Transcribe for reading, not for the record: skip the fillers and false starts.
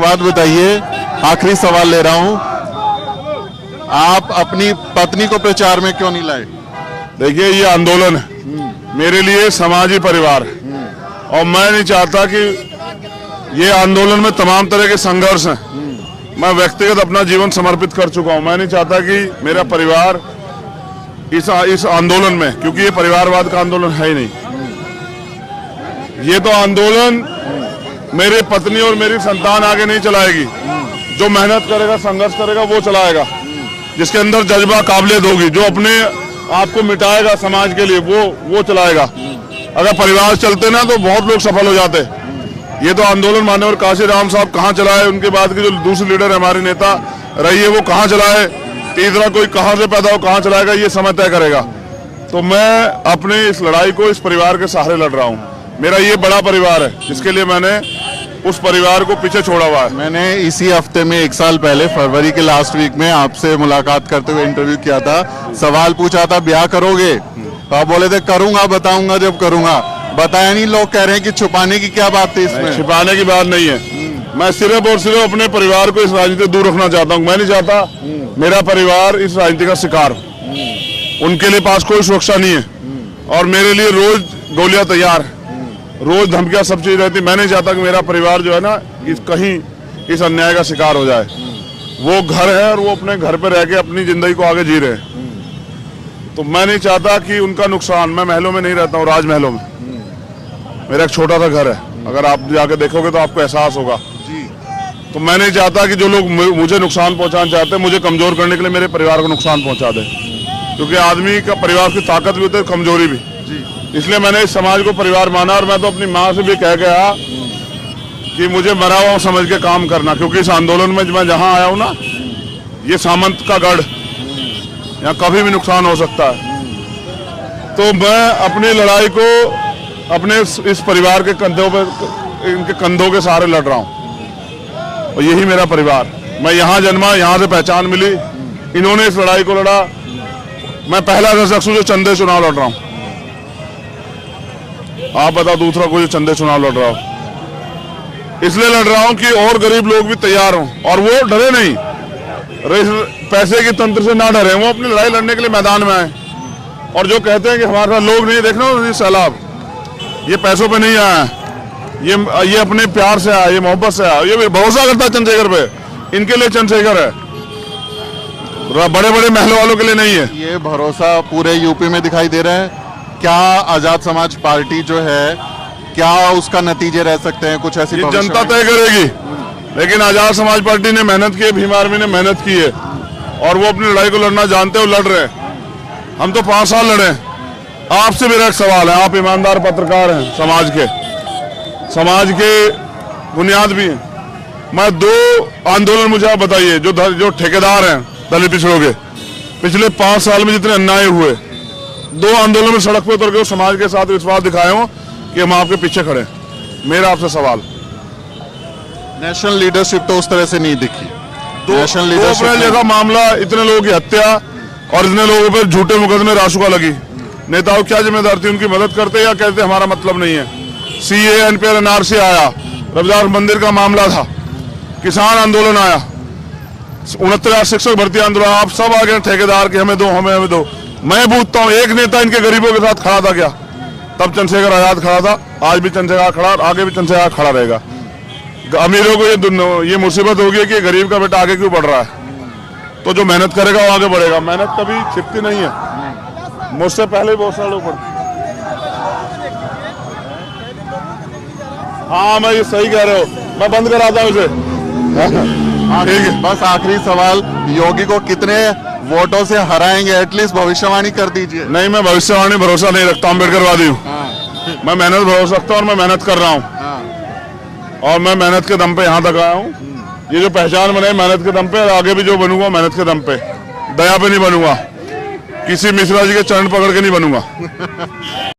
बात बताइए, आखिरी सवाल ले रहा हूं, आप अपनी पत्नी को प्रचार में क्यों नहीं लाए? देखिए, ये आंदोलन है मेरे लिए समाजी परिवार, और मैं नहीं चाहता कि ये आंदोलन में तमाम तरह के संघर्ष हैं। मैं व्यक्तिगत अपना जीवन समर्पित कर चुका हूं। मैं नहीं चाहता कि मेरा परिवार इस आंदोलन में, क्योंकि ये परिवारवाद का आंदोलन है ही नहीं, ये तो आंदोलन मेरी पत्नी और मेरी संतान आगे नहीं चलाएगी। जो मेहनत करेगा, संघर्ष करेगा, वो चलाएगा। जिसके अंदर जज्बा, काबिलियत होगी, जो अपने आप को मिटाएगा समाज के लिए, वो चलाएगा। अगर परिवार चलते ना तो बहुत लोग सफल हो जाते। ये तो आंदोलन मान्यवर काशीराम साहब कहाँ चलाए, उनके बाद के जो दूसरे लीडर है, हमारे नेता रही है, वो कहाँ चलाए, तीसरा कोई कहाँ से पैदा हो, कहाँ चलाएगा, ये समय तय करेगा। तो मैं अपने इस लड़ाई को इस परिवार के सहारे लड़ रहा हूँ। मेरा ये बड़ा परिवार है, जिसके लिए मैंने उस परिवार को पीछे छोड़ा हुआ है। मैंने इसी हफ्ते में 1 साल पहले फरवरी के लास्ट वीक में आपसे मुलाकात करते हुए इंटरव्यू किया था। सवाल पूछा था, ब्याह करोगे? तो आप बोले थे करूंगा, बताऊंगा जब करूंगा। बताया नहीं। लोग कह रहे हैं कि छुपाने की क्या बात थी इसमें? छुपाने की बात नहीं है। मैं सिर्फ और सिर्फ अपने परिवार को इस राजनीति से दूर रखना चाहता हूँ। मैं नहीं चाहता मेरा परिवार इस राजनीति का शिकार। उनके लिए पास कोई सुरक्षा नहीं है, और मेरे लिए रोज गोलियां तैयार, रोज धमकियां, सब चीज रहती। मैं नहीं चाहता कि मेरा परिवार जो है ना, कहीं इस अन्याय का शिकार हो जाए। वो घर है और वो अपने घर पे रह के अपनी जिंदगी को आगे जी रहे हैं, तो मैं नहीं चाहता कि उनका नुकसान। मैं महलों में नहीं रहता हूँ, राजमहलों में। मेरा एक छोटा सा घर है, अगर आप जाके देखोगे तो आपको एहसास होगा। तो मैं नहीं चाहता कि जो लोग मुझे नुकसान पहुंचाना चाहते हैं, मुझे कमजोर करने के लिए मेरे परिवार को नुकसान पहुंचा दे, क्योंकि आदमी का परिवार की ताकत भी होती है, कमजोरी भी। इसलिए मैंने इस समाज को परिवार माना, और मैं तो अपनी माँ से भी कह गया कि मुझे मरा हुआ समझ के काम करना, क्योंकि इस आंदोलन में मैं जहाँ आया हूँ ना, ये सामंत का गढ़, यहाँ कभी भी नुकसान हो सकता है। तो मैं अपनी लड़ाई को अपने इस परिवार के कंधों पे, इनके कंधों के सहारे लड़ रहा हूँ, और यही मेरा परिवार। मैं यहाँ जन्मा, यहाँ से पहचान मिली, इन्होंने इस लड़ाई को लड़ा। मैं पहला शख्स हूँ जो चंदे चुनाव लड़ रहा हूँ। आप बताओ दूसरा कोई चंदे चुनाव लड़ रहा हो? इसलिए लड़ रहा हूं कि और गरीब लोग भी तैयार हों, और वो डरे नहीं, पैसे के तंत्र से ना डरे, वो अपनी लड़ाई लड़ने के लिए मैदान में आए। और जो कहते हैं कि हमारे साथ लोग नहीं, देखना ये सैलाब, ये पैसों पे नहीं आया, ये अपने प्यार से आया, ये मोहब्बत से आया, ये भरोसा करता है चंद्रशेखर पे। इनके लिए चंद्रशेखर है, बड़े बड़े महलों वालों के लिए नहीं है। ये भरोसा पूरे यूपी में दिखाई दे रहा है। क्या आजाद समाज पार्टी जो है, क्या उसका नतीजे रह सकते हैं? कुछ ऐसी जनता तय करेगी, लेकिन आजाद समाज पार्टी ने मेहनत की है, भीम आर्मी ने मेहनत की है, और वो अपनी लड़ाई को लड़ना जानते हो, लड़ रहे हैं। हम तो 5 साल लड़े। आपसे मेरा एक सवाल है, आप ईमानदार पत्रकार हैं, समाज के बुनियाद भी हैं। मैं 2 आंदोलन मुझे आप बताइए, जो ठेकेदार हैं दलित पिछड़ों के, पिछले 5 साल में जितने अन्याय हुए, 2 आंदोलन में सड़क पे उतर के समाज के साथ विश्वास दिखाए हो कि हम आपके पीछे खड़े हैं। मेरा आपसे सवाल, नेशनल लीडरशिप तो उस तरह से नहीं दिखी। नेशनल लीडरशिप जैसा मामला, इतने लोगों की हत्या और इतने लोगों पर झूठे मुकदमे रासुका लगी, नेताओं क्या जिम्मेदार थी? उनकी मदद करते या कहते हमारा मतलब नहीं है? CAA, NPR, NRC आया, रविदास मंदिर का मामला था, किसान आंदोलन आया, 69 शिक्षक भर्ती आंदोलन, आप सब आ गए ठेकेदार के हमें दो, हमें दो। मैं पूछता हूँ, एक नेता इनके गरीबों के साथ खड़ा था क्या? तब चंद्रशेखर आजाद खड़ा था, आज भी चंद्रशेखर खड़ा, आगे भी चंद्रशेखर खड़ा रहेगा। अमीरों को ये मुसीबत होगी कि गरीब का बेटा आगे क्यों बढ़ रहा है? तो जो मेहनत करेगा वो आगे बढ़ेगा। मेहनत कभी छिपती नहीं है, मुझसे पहले बहुत सारे लोग पढ़े। हाँ, मैं ये सही कह रहे हो, मैं बंद कराता हूँ इसे। ठीक है, बस आखिरी सवाल, योगी को कितने वोटों से हराएंगे? एटलीस्ट भविष्यवाणी कर दीजिए। नहीं, मैं भविष्यवाणी भरोसा नहीं रखता, अम्बेडकरवादी हूँ। मैं मेहनत भरोसा रखता हूँ, और मैं मेहनत कर रहा हूँ, और मैं मेहनत के दम पे यहाँ तक आया हूँ। ये जो पहचान बने मेहनत के दम पे, आगे भी जो बनूंगा मेहनत के दम पे, दया पे नहीं बनूंगा, किसी मिश्रा जी के चरण पकड़ के नहीं बनूंगा।